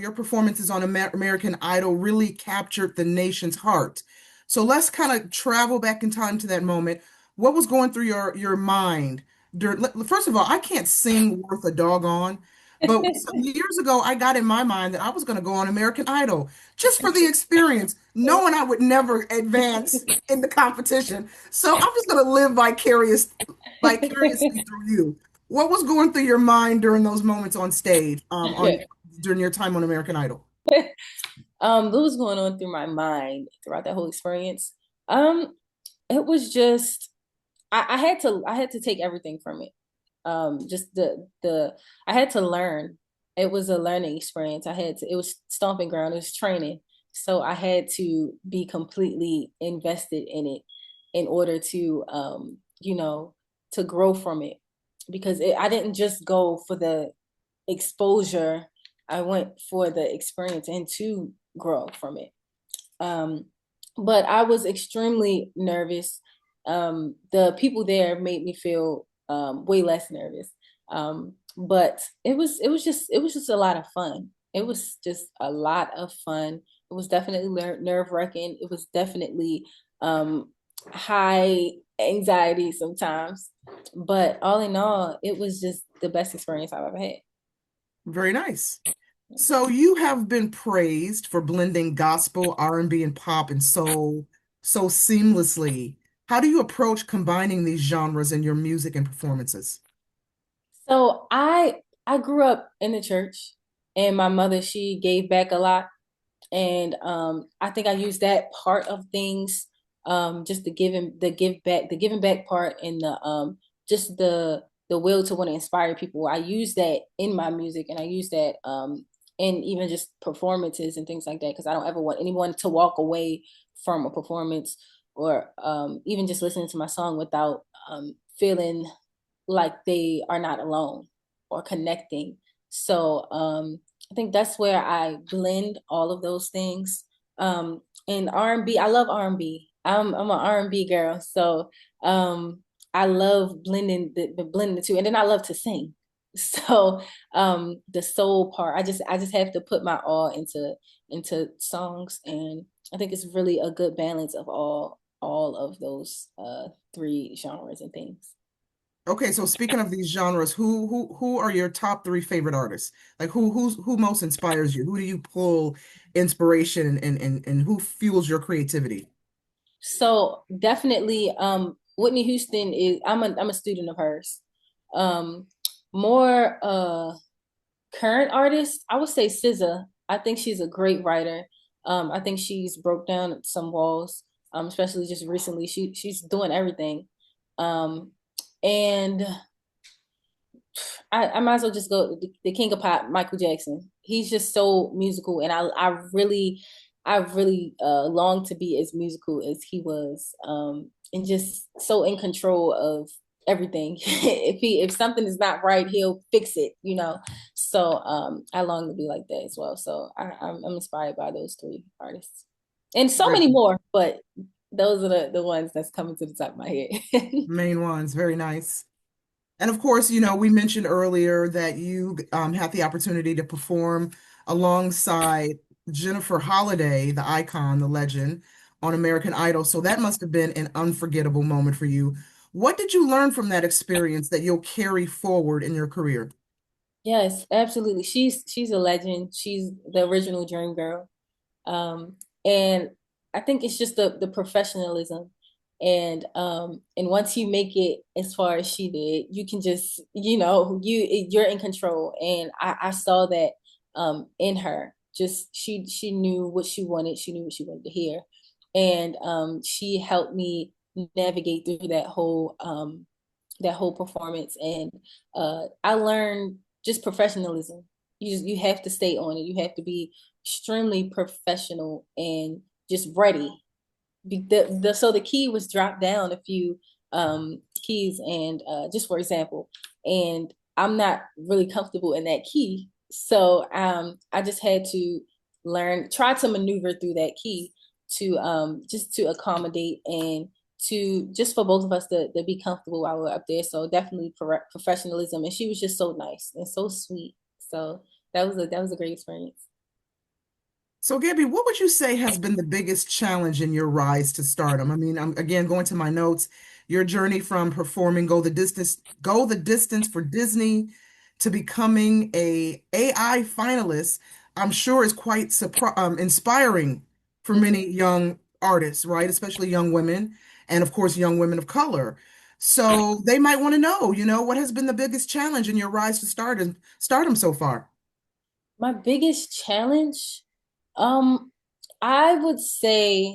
your performances on American Idol really captured the nation's heart. So let's kind of travel back in time to that moment. What was going through your mind during, first of all, I can't sing worth a doggone, but some years ago, I got in my mind that I was going to go on American Idol just for the experience, knowing I would never advance in the competition. So I'm just going to live vicariously through you. What was going through your mind during those moments on stage, on during your time on American Idol? What was going on through my mind throughout that whole experience? Um, it was just I had to take everything from it. Just the I had to learn. It was a learning experience. It was stomping ground, it was training. So I had to be completely invested in it in order to to grow from it. Because I didn't just go for the exposure, I went for the experience and to grow from it. Um, but I was extremely nervous. The people there made me feel way less nervous. But it was just a lot of fun. It was just a lot of fun. It was definitely nerve-wracking. It was definitely high anxiety sometimes. But all in all, it was just the best experience I've ever had. Very nice. So you have been praised for blending gospel, R&B, and pop and soul so seamlessly. How do you approach combining these genres in your music and performances? So I grew up in the church, and my mother, she gave back a lot. And I think I used that part of things, just the giving back part, and the just the will to want to inspire people. I use that in my music, and I use that in even just performances and things like that, because I don't ever want anyone to walk away from a performance, or even just listening to my song without feeling like they are not alone or connecting. So I think that's where I blend all of those things. And R&B, I love R&B. I'm an R&B girl, so I love blending the two, and then I love to sing. So the soul part, I just have to put my all into songs, and I think it's really a good balance of all of those three genres and things. Okay, so speaking of these genres, who are your top three favorite artists? Like who most inspires you? Who do you pull inspiration and who fuels your creativity? So definitely, Whitney Houston is. I'm a student of hers. Um, More current artists, I would say SZA. I think she's a great writer. I think she's broke down some walls. Especially just recently, she's doing everything. Um, and I might as well just go the king of pop, Michael Jackson. He's just so musical, and I really long to be as musical as he was, and just so in control of everything. If something is not right, he'll fix it. So I long to be like that as well. So I'm inspired by those three artists, and so Very many more, but those are the ones that's coming to the top of my head. main ones, very nice. And of course, we mentioned earlier that you had the opportunity to perform alongside Jennifer Holliday, the icon, the legend, on American Idol. So that must have been an unforgettable moment for you. What did you learn from that experience that you'll carry forward in your career? Yes, absolutely. She's a legend. She's the original Dream Girl. And I think it's just the professionalism. And once you make it as far as she did, you can just, you're in control. And I saw that in her. Just she knew what she wanted. She knew what she wanted to hear. And she helped me navigate through that whole performance. And I learned just professionalism. You have to stay on it. You have to be extremely professional and just ready. So the key was dropped down a few keys, and just for example, and I'm not really comfortable in that key. So I just had to try to maneuver through that key to just to accommodate, and to just for both of us to be comfortable while we're up there. So definitely professionalism, and she was just so nice and so sweet. So that was a great experience. So, Gabby, what would you say has been the biggest challenge in your rise to stardom? I mean, I'm again going to my notes. Your journey from performing Go the Distance for Disney to becoming a AI finalist, I'm sure is quite inspiring for Mhm. many young artists, right? Especially young women, and of course, young women of color. So they might want to know, what has been the biggest challenge in your rise to stardom so far? My biggest challenge, um, I would say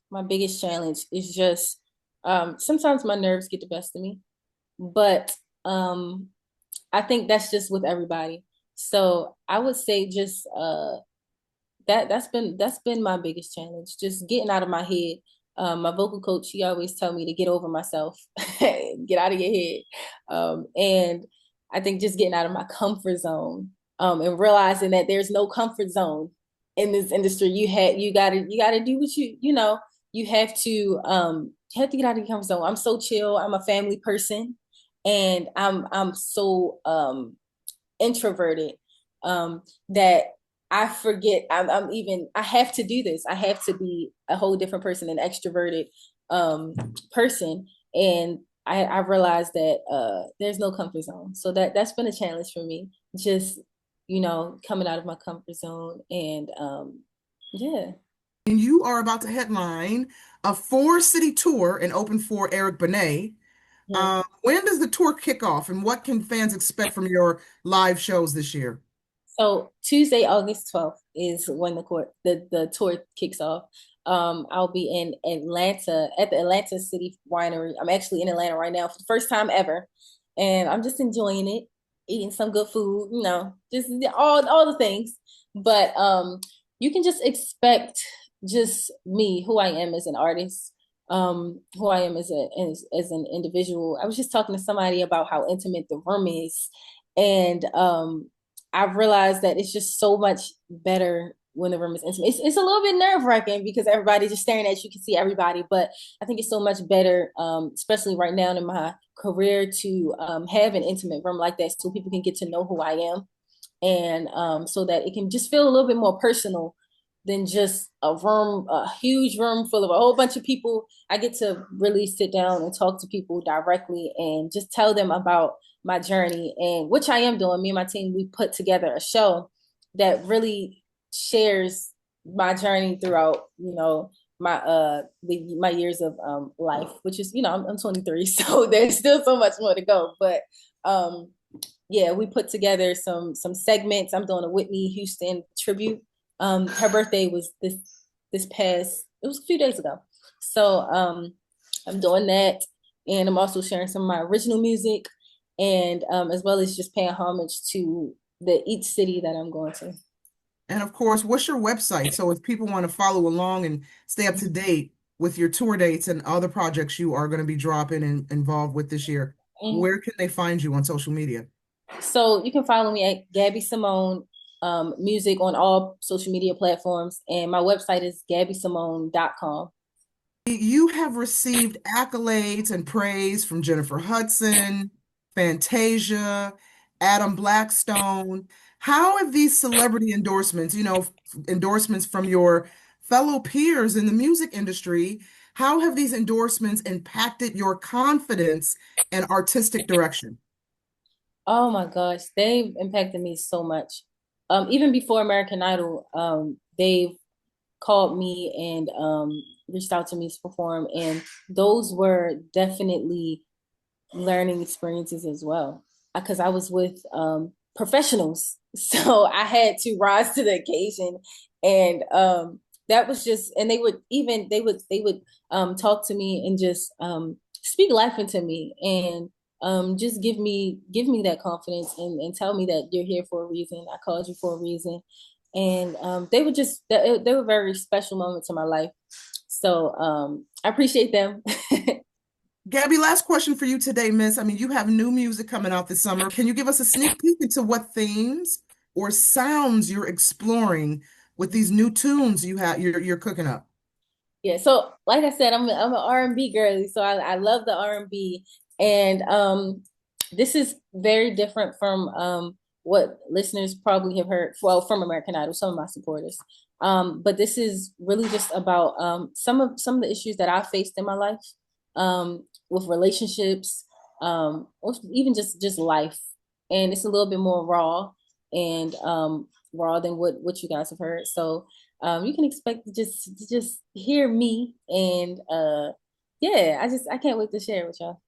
my biggest challenge is just sometimes my nerves get the best of me, but um, I think that's just with everybody. So I would say just that's been my biggest challenge, just getting out of my head. My vocal coach, she always tell me to get over myself, get out of your head, and I think just getting out of my comfort zone, and realizing that there's no comfort zone in this industry. You gotta do what you have to get out of your comfort zone. I'm so chill. I'm a family person, and I'm so introverted, that I forget I have to do this. I have to be a whole different person, an extroverted person. And I realized that there's no comfort zone. So that's been a challenge for me. Just, coming out of my comfort zone and yeah. And you are about to headline a four-city tour and open for Eric Benet. Mhm. When does the tour kick off, and what can fans expect from your live shows this year? So Tuesday, August 12th is when the tour kicks off. I'll be in Atlanta at the Atlanta City Winery. I'm actually in Atlanta right now for the first time ever, and I'm just enjoying it, eating some good food, just all the things. But you can just expect just me, who I am as an artist, who I am as an individual. I was just talking to somebody about how intimate the room is, and I've realized that it's just so much better when the room is intimate. It's a little bit nerve wracking because everybody's just staring at you. You can see everybody, but I think it's so much better, especially right now in my career, to have an intimate room like that so people can get to know who I am, and so that it can just feel a little bit more personal than just a huge room full of a whole bunch of people. I get to really sit down and talk to people directly and just tell them about my journey, and which I am doing. Me and my team, we put together a show that really shares my journey throughout, my years of life, which is, I'm 23, so there's still so much more to go. But um yeah, we put together some segments. I'm doing a Whitney Houston tribute. Her birthday was this past. It was a few days ago, so I'm doing that, and I'm also sharing some of my original music, and as well as just paying homage to the each city that I'm going to. And of course, what's your website? So if people want to follow along and stay up to date with your tour dates and other projects you are going to be dropping and involved with this year, where can they find you on social media? So you can follow me at Gabby Samone music on all social media platforms, and my website is gabbysamone.com. You have received accolades and praise from Jennifer Hudson, Fantasia, Adam Blackstone. How have these celebrity endorsements, endorsements from your fellow peers in the music industry, how have these endorsements impacted your confidence and artistic direction? Oh my gosh, they've impacted me so much. Even before American Idol, they've called me and reached out to me to perform, and those were definitely learning experiences as well. Because I was with professionals, so I had to rise to the occasion, and that was just. And they would talk to me and just speak life into me, and just give me that confidence, and tell me that you're here for a reason. I called you for a reason, and they were very special moments in my life. So I appreciate them. Gabby, last question for you today, Miss. I mean, you have new music coming out this summer. Can you give us a sneak peek into what themes or sounds you're exploring with these new tunes you're cooking up? Yeah, so like I said, I'm an R&B girly, so I love the R&B, and this is very different from what listeners probably have heard, well, from American Idol, some of my supporters. But this is really just about some of the issues that I faced in my life, with relationships, or even just life. And it's a little bit more raw and raw than what you guys have heard. So you can expect to just hear me, and yeah, I can't wait to share with y'all.